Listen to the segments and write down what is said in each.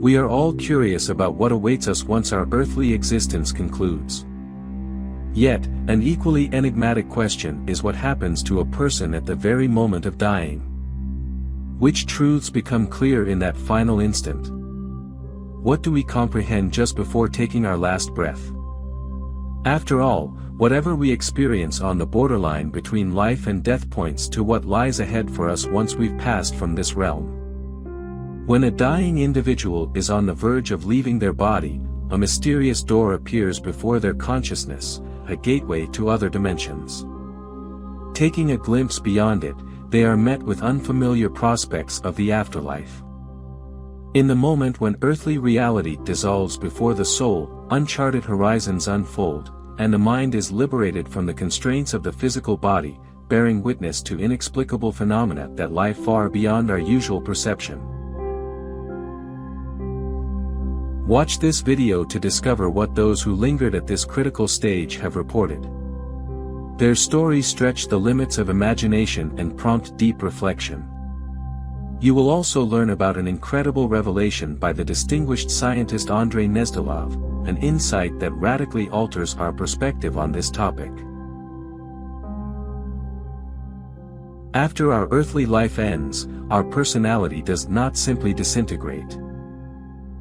We are all curious about what awaits us once our earthly existence concludes. Yet, an equally enigmatic question is what happens to a person at the very moment of dying. Which truths become clear in that final instant? What do we comprehend just before taking our last breath? After all, whatever we experience on the borderline between life and death points to what lies ahead for us once we've passed from this realm. When a dying individual is on the verge of leaving their body, a mysterious door appears before their consciousness, a gateway to other dimensions. Taking a glimpse beyond it, they are met with unfamiliar prospects of the afterlife. In the moment when earthly reality dissolves before the soul, uncharted horizons unfold, and the mind is liberated from the constraints of the physical body, bearing witness to inexplicable phenomena that lie far beyond our usual perception. Watch this video to discover what those who lingered at this critical stage have reported. Their stories stretch the limits of imagination and prompt deep reflection. You will also learn about an incredible revelation by the distinguished scientist Andrei Gnezdilov, an insight that radically alters our perspective on this topic. After our earthly life ends, our personality does not simply disintegrate.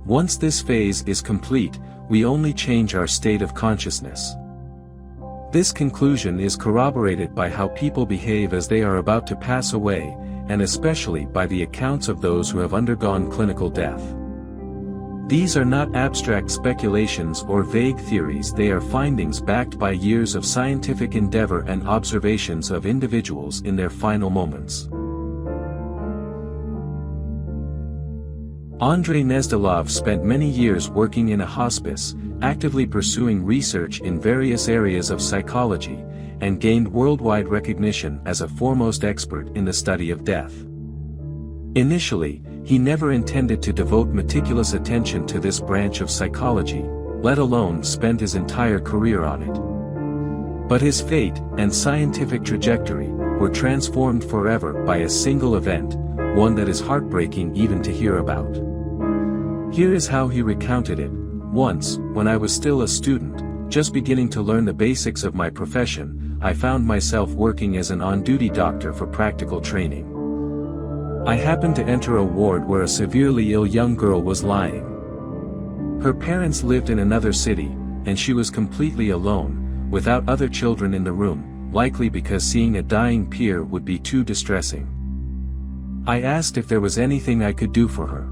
Once this phase is complete, we only change our state of consciousness. This conclusion is corroborated by how people behave as they are about to pass away, and especially by the accounts of those who have undergone clinical death. These are not abstract speculations or vague theories, they are findings backed by years of scientific endeavor and observations of individuals in their final moments. Andrei Gnezdilov spent many years working in a hospice, actively pursuing research in various areas of psychology, and gained worldwide recognition as a foremost expert in the study of death. Initially, he never intended to devote meticulous attention to this branch of psychology, let alone spend his entire career on it. But his fate and scientific trajectory were transformed forever by a single event, one that is heartbreaking even to hear about. Here is how he recounted it. Once, when I was still a student, just beginning to learn the basics of my profession, I found myself working as an on-duty doctor for practical training. I happened to enter a ward where a severely ill young girl was lying. Her parents lived in another city, and she was completely alone, without other children in the room, likely because seeing a dying peer would be too distressing. I asked if there was anything I could do for her.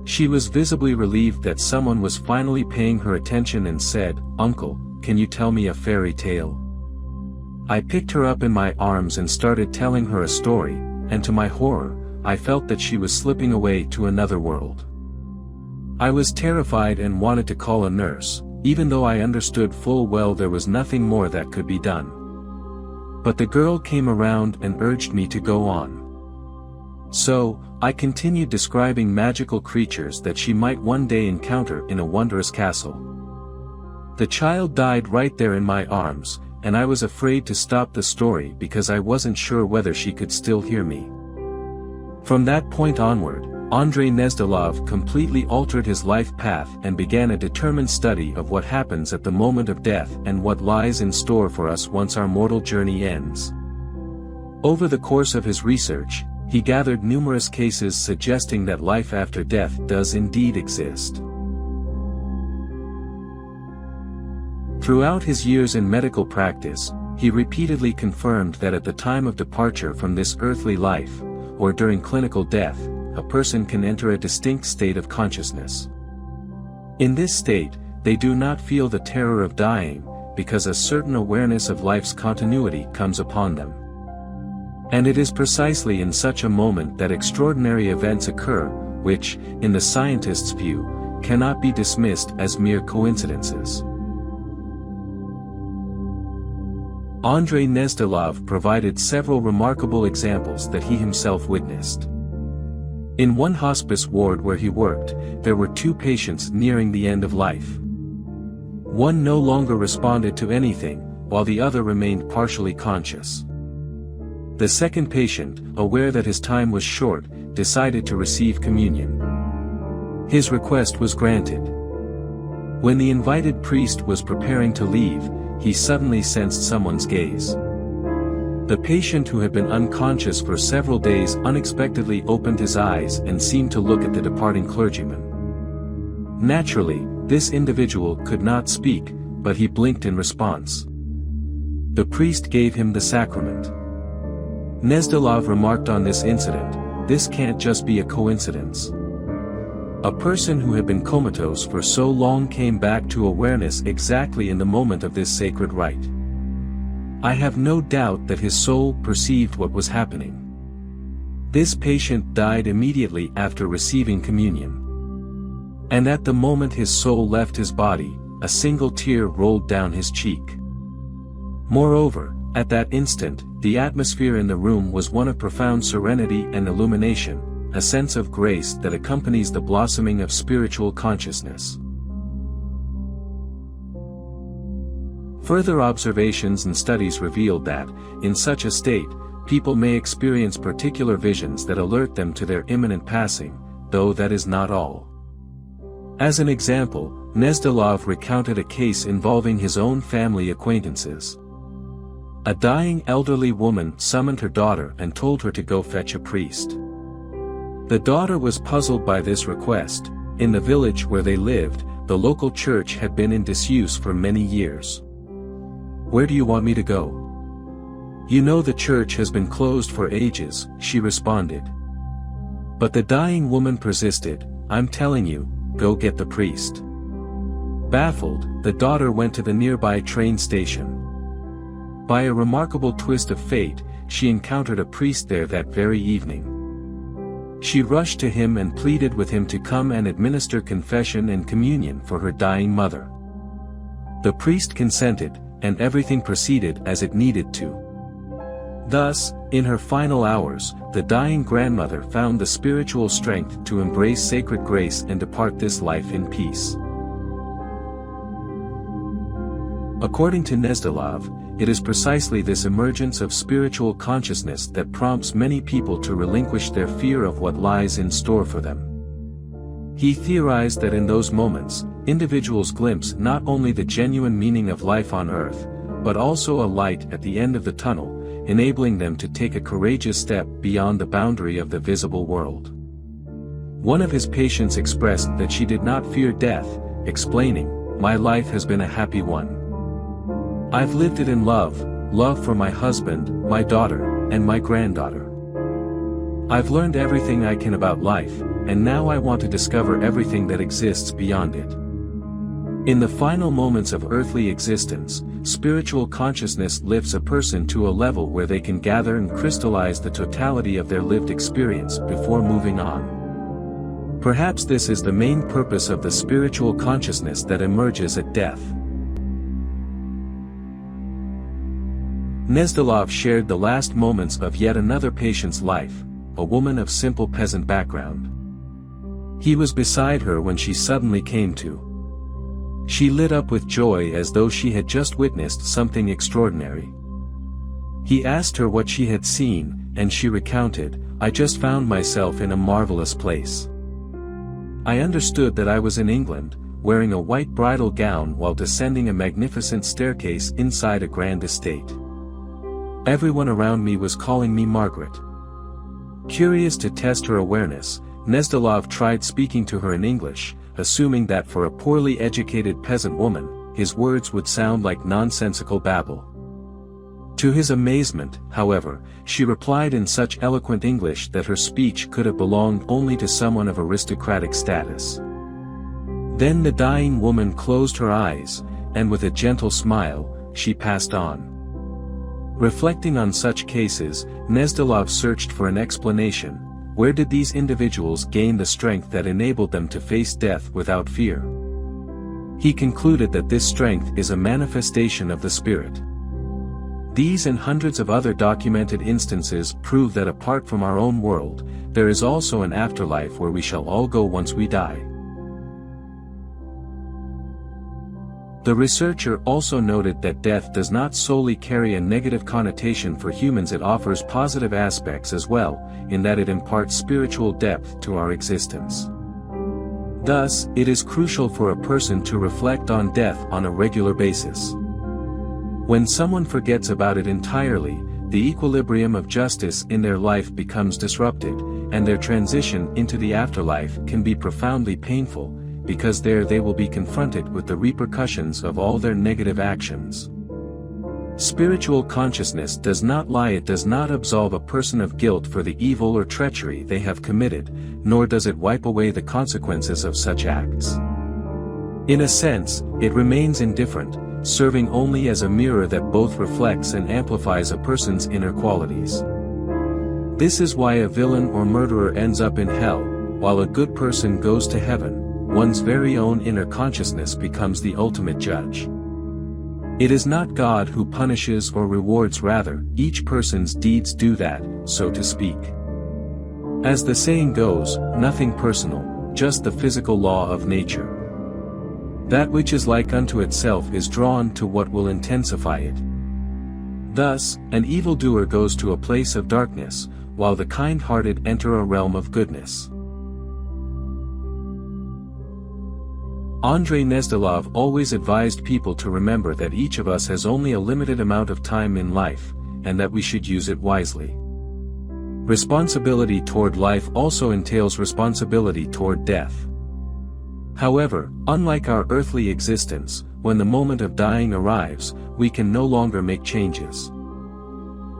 She was visibly relieved that someone was finally paying her attention and said, "Uncle, can you tell me a fairy tale?" I picked her up in my arms and started telling her a story, and to my horror, I felt that she was slipping away to another world. I was terrified and wanted to call a nurse, even though I understood full well there was nothing more that could be done. But the girl came around and urged me to go on. So, I continued describing magical creatures that she might one day encounter in a wondrous castle. The child died right there in my arms, and I was afraid to stop the story because I wasn't sure whether she could still hear me. From that point onward, Andrei Gnezdilov completely altered his life path and began a determined study of what happens at the moment of death and what lies in store for us once our mortal journey ends. Over the course of his research, he gathered numerous cases suggesting that life after death does indeed exist. Throughout his years in medical practice, he repeatedly confirmed that at the time of departure from this earthly life, or during clinical death, a person can enter a distinct state of consciousness. In this state, they do not feel the terror of dying, because a certain awareness of life's continuity comes upon them. And it is precisely in such a moment that extraordinary events occur, which, in the scientist's view, cannot be dismissed as mere coincidences. Andrei Gnezdilov provided several remarkable examples that he himself witnessed. In one hospice ward where he worked, there were two patients nearing the end of life. One no longer responded to anything, while the other remained partially conscious. The second patient, aware that his time was short, decided to receive communion. His request was granted. When the invited priest was preparing to leave, he suddenly sensed someone's gaze. The patient, who had been unconscious for several days, unexpectedly opened his eyes and seemed to look at the departing clergyman. Naturally, this individual could not speak, but he blinked in response. The priest gave him the sacrament. Gnezdilov remarked on this incident, "This can't just be a coincidence." A person who had been comatose for so long came back to awareness exactly in the moment of this sacred rite. I have no doubt that his soul perceived what was happening. This patient died immediately after receiving communion. And at the moment his soul left his body, a single tear rolled down his cheek. Moreover, at that instant, the atmosphere in the room was one of profound serenity and illumination, a sense of grace that accompanies the blossoming of spiritual consciousness. Further observations and studies revealed that, in such a state, people may experience particular visions that alert them to their imminent passing, though that is not all. As an example, Gnezdilov recounted a case involving his own family acquaintances. A dying elderly woman summoned her daughter and told her to go fetch a priest. The daughter was puzzled by this request. In the village where they lived, the local church had been in disuse for many years. "Where do you want me to go?" "You know the church has been closed for ages," she responded. But the dying woman persisted, "I'm telling you, go get the priest." Baffled, the daughter went to the nearby train station. By a remarkable twist of fate, she encountered a priest there that very evening. She rushed to him and pleaded with him to come and administer confession and communion for her dying mother. The priest consented, and everything proceeded as it needed to. Thus, in her final hours, the dying grandmother found the spiritual strength to embrace sacred grace and depart this life in peace. According to Gnezdilov, it is precisely this emergence of spiritual consciousness that prompts many people to relinquish their fear of what lies in store for them. He theorized that in those moments, individuals glimpse not only the genuine meaning of life on earth, but also a light at the end of the tunnel, enabling them to take a courageous step beyond the boundary of the visible world. One of his patients expressed that she did not fear death, explaining, "My life has been a happy one. I've lived it in love for my husband, my daughter, and my granddaughter. I've learned everything I can about life, and now I want to discover everything that exists beyond it." In the final moments of earthly existence, spiritual consciousness lifts a person to a level where they can gather and crystallize the totality of their lived experience before moving on. Perhaps this is the main purpose of the spiritual consciousness that emerges at death. Gnezdilov shared the last moments of yet another patient's life, a woman of simple peasant background. He was beside her when she suddenly came to. She lit up with joy as though she had just witnessed something extraordinary. He asked her what she had seen, and she recounted, "I just found myself in a marvelous place. I understood that I was in England, wearing a white bridal gown while descending a magnificent staircase inside a grand estate. Everyone around me was calling me Margaret." Curious to test her awareness, Gnezdilov tried speaking to her in English, assuming that for a poorly educated peasant woman, his words would sound like nonsensical babble. To his amazement, however, she replied in such eloquent English that her speech could have belonged only to someone of aristocratic status. Then the dying woman closed her eyes, and with a gentle smile, she passed on. Reflecting on such cases, Gnezdilov searched for an explanation. Where did these individuals gain the strength that enabled them to face death without fear? He concluded that this strength is a manifestation of the Spirit. These and hundreds of other documented instances prove that apart from our own world, there is also an afterlife where we shall all go once we die. The researcher also noted that death does not solely carry a negative connotation for humans. It offers positive aspects as well, in that it imparts spiritual depth to our existence. Thus, it is crucial for a person to reflect on death on a regular basis. When someone forgets about it entirely, the equilibrium of justice in their life becomes disrupted, and their transition into the afterlife can be profoundly painful, because there they will be confronted with the repercussions of all their negative actions. Spiritual consciousness does not lie. It does not absolve a person of guilt for the evil or treachery they have committed, nor does it wipe away the consequences of such acts. In a sense, it remains indifferent, serving only as a mirror that both reflects and amplifies a person's inner qualities. This is why a villain or murderer ends up in hell, while a good person goes to heaven. One's very own inner consciousness becomes the ultimate judge. It is not God who punishes or rewards, rather, each person's deeds do that, so to speak. As the saying goes, nothing personal, just the physical law of nature. That which is like unto itself is drawn to what will intensify it. Thus, an evildoer goes to a place of darkness, while the kind-hearted enter a realm of goodness. Andrei Gnezdilov always advised people to remember that each of us has only a limited amount of time in life, and that we should use it wisely. Responsibility toward life also entails responsibility toward death. However, unlike our earthly existence, when the moment of dying arrives, we can no longer make changes.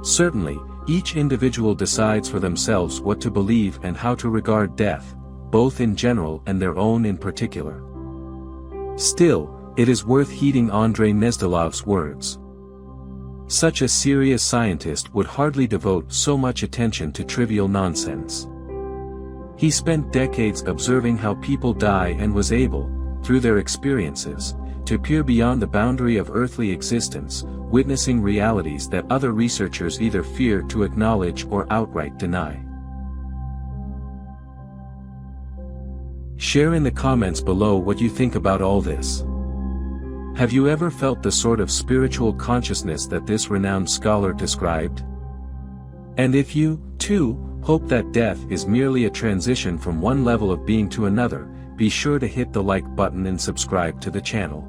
Certainly, each individual decides for themselves what to believe and how to regard death, both in general and their own in particular. Still, it is worth heeding Andrei Gnezdilov's words. Such a serious scientist would hardly devote so much attention to trivial nonsense. He spent decades observing how people die and was able, through their experiences, to peer beyond the boundary of earthly existence, witnessing realities that other researchers either fear to acknowledge or outright deny. Share in the comments below what you think about all this. Have you ever felt the sort of spiritual consciousness that this renowned scholar described? And if you, too, hope that death is merely a transition from one level of being to another, be sure to hit the like button and subscribe to the channel.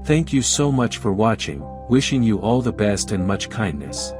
Thank you so much for watching, wishing you all the best and much kindness.